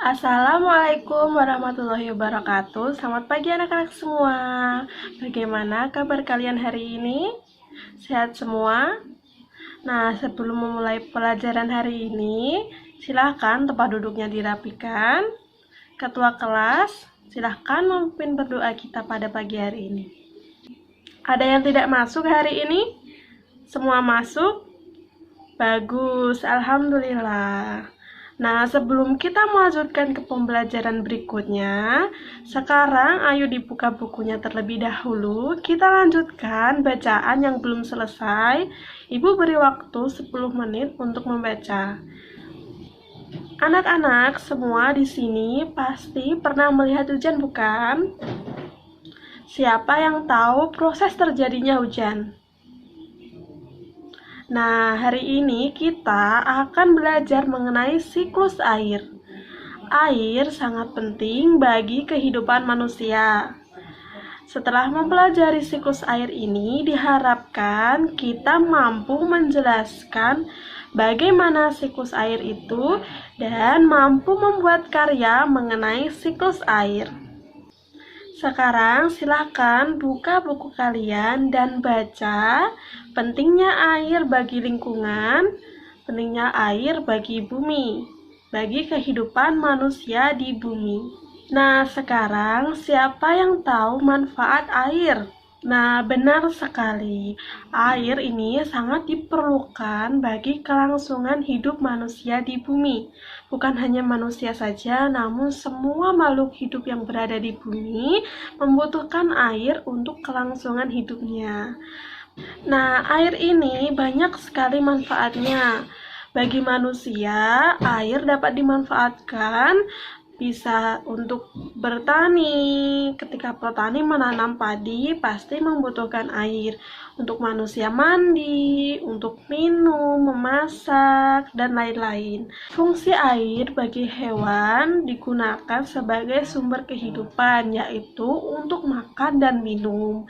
Assalamualaikum warahmatullahi wabarakatuh. Selamat pagi anak-anak semua. Bagaimana kabar kalian hari ini? Sehat semua? Nah, sebelum memulai pelajaran hari ini, silahkan tempat duduknya dirapikan. Ketua kelas, silahkan memimpin berdoa kita pada pagi hari ini. Ada yang tidak masuk hari ini? Semua masuk? Bagus, alhamdulillah. Nah, sebelum kita melanjutkan ke pembelajaran berikutnya, sekarang ayo dibuka bukunya terlebih dahulu. Kita lanjutkan bacaan yang belum selesai. Ibu beri waktu 10 menit untuk membaca. Anak-anak semua di sini pasti pernah melihat hujan, bukan? Siapa yang tahu proses terjadinya hujan? Nah, hari ini kita akan belajar mengenai siklus air. Air sangat penting bagi kehidupan manusia. Setelah mempelajari siklus air ini, diharapkan kita mampu menjelaskan bagaimana siklus air itu dan mampu membuat karya mengenai siklus air. Sekarang silakan buka buku kalian dan baca pentingnya air bagi lingkungan, pentingnya air bagi bumi, bagi kehidupan manusia di bumi. Nah, sekarang siapa yang tahu manfaat air? Nah, benar sekali. Air ini sangat diperlukan bagi kelangsungan hidup manusia di bumi. Bukan hanya manusia saja, namun semua makhluk hidup yang berada di bumi membutuhkan air untuk kelangsungan hidupnya. Nah, air ini banyak sekali manfaatnya. Bagi manusia, air dapat dimanfaatkan bisa untuk bertani. Ketika petani menanam padi, pasti membutuhkan air untuk manusia mandi, untuk minum, memasak, dan lain-lain. Fungsi air bagi hewan digunakan sebagai sumber kehidupan, yaitu untuk makan dan minum.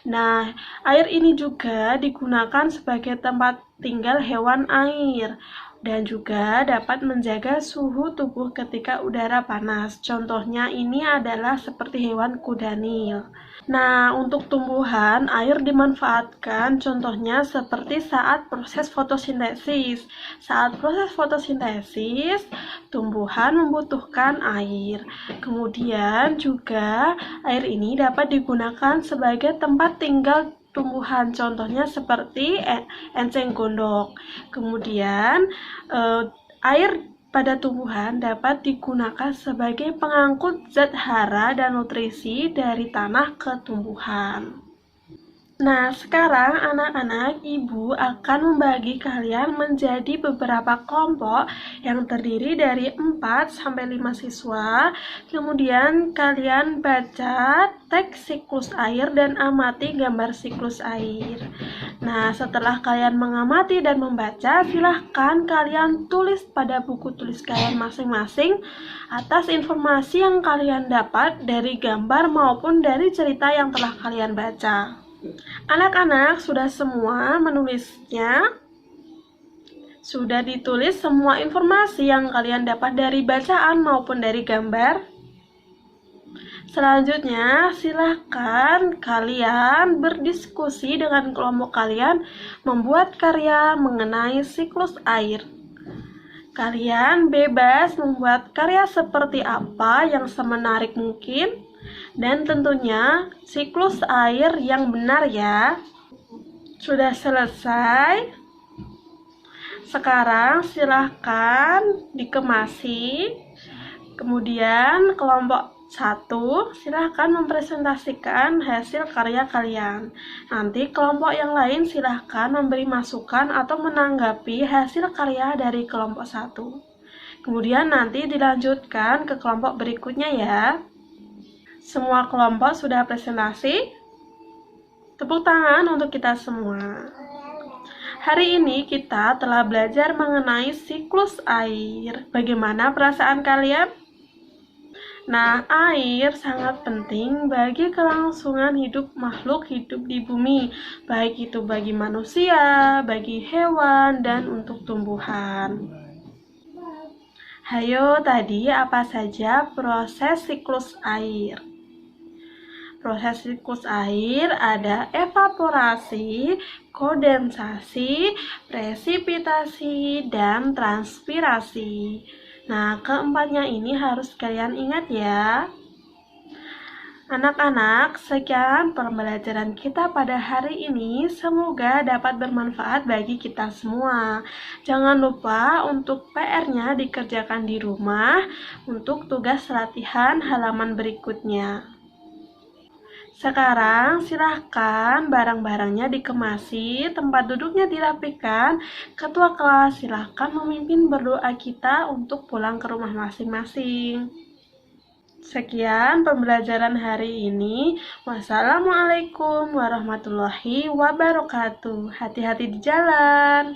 Nah, air ini juga digunakan sebagai tempat tinggal hewan air dan juga dapat menjaga suhu tubuh ketika udara panas. Contohnya ini adalah seperti hewan kuda Nil. Nah, untuk tumbuhan, air dimanfaatkan contohnya seperti saat proses fotosintesis. Saat proses fotosintesis, tumbuhan membutuhkan air. Kemudian juga air ini dapat digunakan sebagai tempat tinggal tumbuhan, contohnya seperti enceng gondok. Kemudian air pada tumbuhan dapat digunakan sebagai pengangkut zat hara dan nutrisi dari tanah ke tumbuhan. Nah, sekarang anak-anak, ibu akan membagi kalian menjadi beberapa kelompok yang terdiri dari 4-5 siswa. Kemudian kalian baca teks siklus air dan amati gambar siklus air. Nah, setelah kalian mengamati dan membaca, silahkan kalian tulis pada buku tulis kalian masing-masing atas informasi yang kalian dapat dari gambar maupun dari cerita yang telah kalian baca. Anak-anak sudah semua menulisnya? Sudah ditulis semua informasi yang kalian dapat dari bacaan maupun dari gambar? Selanjutnya, silakan kalian berdiskusi dengan kelompok kalian membuat karya mengenai siklus air. Kalian bebas membuat karya seperti apa yang semenarik mungkin. Dan tentunya siklus air yang benar ya. Sudah selesai? Sekarang silahkan dikemasi. Kemudian kelompok 1 silahkan mempresentasikan hasil karya kalian. Nanti kelompok yang lain silahkan memberi masukan atau menanggapi hasil karya dari kelompok 1. Kemudian nanti dilanjutkan ke kelompok berikutnya ya. Semua kelompok sudah presentasi? Tepuk tangan untuk kita semua. Hari ini kita telah belajar mengenai siklus air. Bagaimana perasaan kalian? Nah, air sangat penting bagi kelangsungan hidup makhluk hidup di bumi, baik itu bagi manusia, bagi hewan, dan untuk tumbuhan. Hayo, tadi apa saja proses siklus air? Proses siklus air ada evaporasi, kondensasi, presipitasi, dan transpirasi. Nah, keempatnya ini harus kalian ingat ya. Anak-anak, sekian pembelajaran kita pada hari ini. Semoga dapat bermanfaat bagi kita semua. Jangan lupa untuk PR-nya dikerjakan di rumah untuk tugas latihan halaman berikutnya. Sekarang silahkan barang-barangnya dikemasi, tempat duduknya dirapikan. Ketua kelas silahkan memimpin berdoa kita untuk pulang ke rumah masing-masing. Sekian pembelajaran hari ini. Wassalamualaikum warahmatullahi wabarakatuh. Hati-hati di jalan.